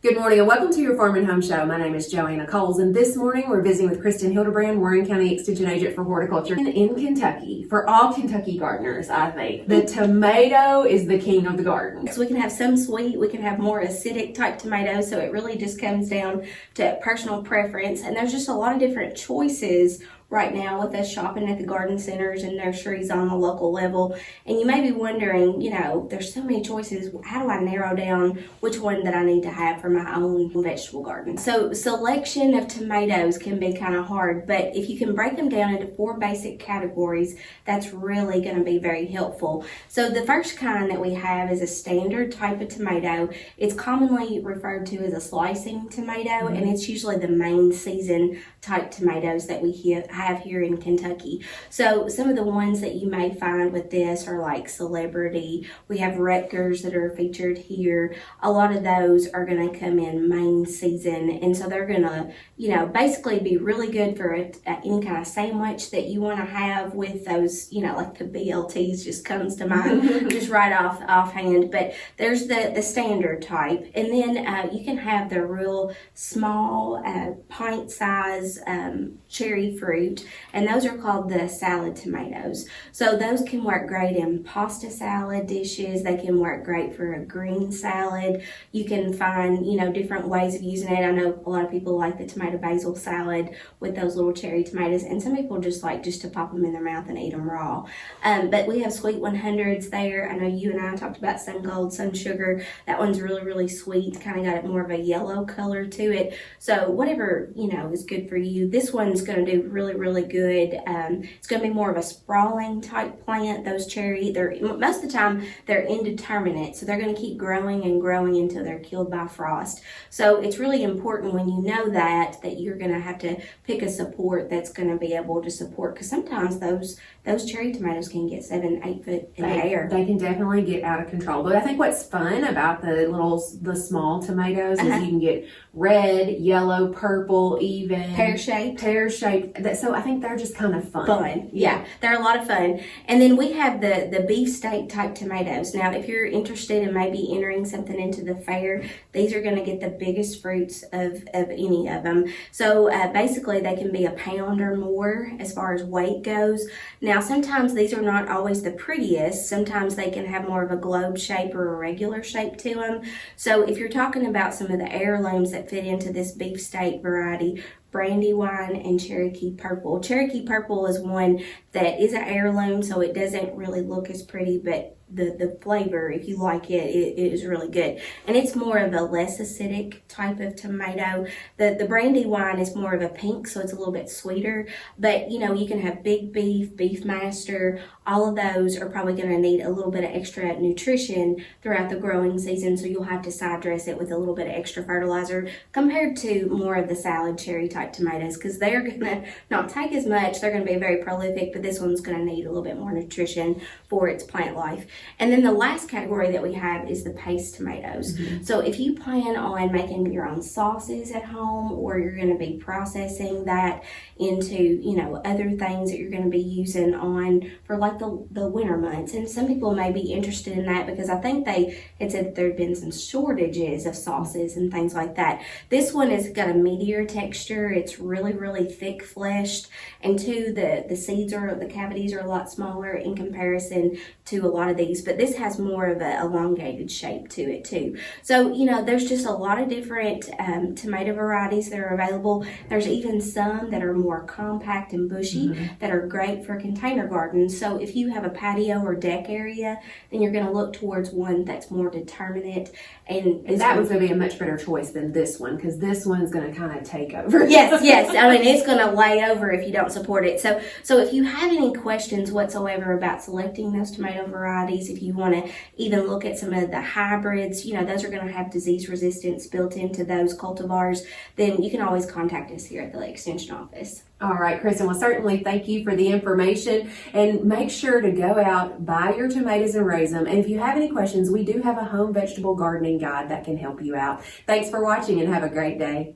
Good morning and welcome to your Farm and Home Show. My name is Joanna Coles, and this morning we're visiting with Kristin Hildabrand, Warren County Extension Agent for Horticulture in Kentucky. For all Kentucky gardeners, I think the tomato is the king of the garden. So we can have some sweet, we can have more acidic type tomatoes, so it really just comes down to personal preference. And there's just a lot of different choices right now with us shopping at the garden centers and nurseries on the local level. And you may be wondering, there's so many choices. How do I narrow down which one that I need to have for my own vegetable garden? So selection of tomatoes can be kind of hard, but if you can break them down into 4 basic categories, that's really going to be very helpful. So the first kind that we have is a standard type of tomato. It's commonly referred to as a slicing tomato, and it's usually the main season type tomatoes that we have here in Kentucky. So some of the ones that you may find with this are like Celebrity. We have Rutgers that are featured here. A lot of those are going to come in main season, and so they're going to, basically be really good for any kind of sandwich that you want to have with those, like the BLTs just comes to mind just right offhand. But there's the standard type, and then you can have the real small pint size cherry fruit, and those are called the salad tomatoes. So those can work great in pasta salad dishes. They can work great for a green salad. You can find, different ways of using it. I know a lot of people like the tomato basil salad with those little cherry tomatoes, and some people just like just to pop them in their mouth and eat them raw. But we have sweet 100s there. I know you and I talked about Sun Gold, Sun Sugar. That one's really, really sweet. Kind of got more of a yellow color to it. So whatever, is good for you. This one's going to do really, really good. It's going to be more of a sprawling type plant. Those cherry, most of the time they're indeterminate, so they're going to keep growing and growing until they're killed by frost. So it's really important when you know that you're going to have to pick a support that's going to be able to support, because sometimes those cherry tomatoes can get 7-8 foot in the air. They can definitely get out of control. But I think what's fun about the small tomatoes is you can get red, yellow, purple, even pear-shaped. So I think they're just kind of fun. Yeah, they're a lot of fun. And then we have the beefsteak type tomatoes. Now, if you're interested in maybe entering something into the fair, these are going to get the biggest fruits of any of them. So basically they can be a pound or more as far as weight goes. Now, sometimes these are not always the prettiest. Sometimes they can have more of a globe shape or a regular shape to them. So if you're talking about some of the heirlooms that fit into this beefsteak variety, Brandywine and Cherokee Purple. Cherokee Purple is one that is an heirloom, so it doesn't really look as pretty, but the flavor, if you like it is really good. And it's more of a less acidic type of tomato. The Brandywine is more of a pink, so it's a little bit sweeter. But, you can have Big Beef, Beefmaster. All of those are probably going to need a little bit of extra nutrition throughout the growing season, so you'll have to side dress it with a little bit of extra fertilizer compared to more of the salad cherry type tomatoes, because they're going to not take as much. They're going to be very prolific, but this one's going to need a little bit more nutrition for its plant life. And then the last category that we have is the paste tomatoes. So if you plan on making your own sauces at home, or you're going to be processing that into, other things that you're going to be using on for like the winter months. And some people may be interested in that because I think they had said that there had been some shortages of sauces and things like that. This one has got a meatier texture. It's really, really thick fleshed. And two, the seeds the cavities are a lot smaller in comparison to a lot of these, but this has more of an elongated shape to it too. So, there's just a lot of different tomato varieties that are available. There's even some that are more compact and bushy that are great for container gardens. So if you have a patio or deck area, then you're going to look towards one that's more determinate. And that one's going to be a much better choice than this one, because this one's going to kind of take over. Yes. I mean, it's going to lay over if you don't support it. So if you have any questions whatsoever about selecting those tomato varieties, if you want to even look at some of the hybrids, those are going to have disease resistance built into those cultivars, then you can always contact us here at the Extension office. All right, Kristin, well, certainly thank you for the information, and make sure to go out, buy your tomatoes and raise them. And if you have any questions, we do have a home vegetable gardening guide that can help you out. Thanks for watching and have a great day.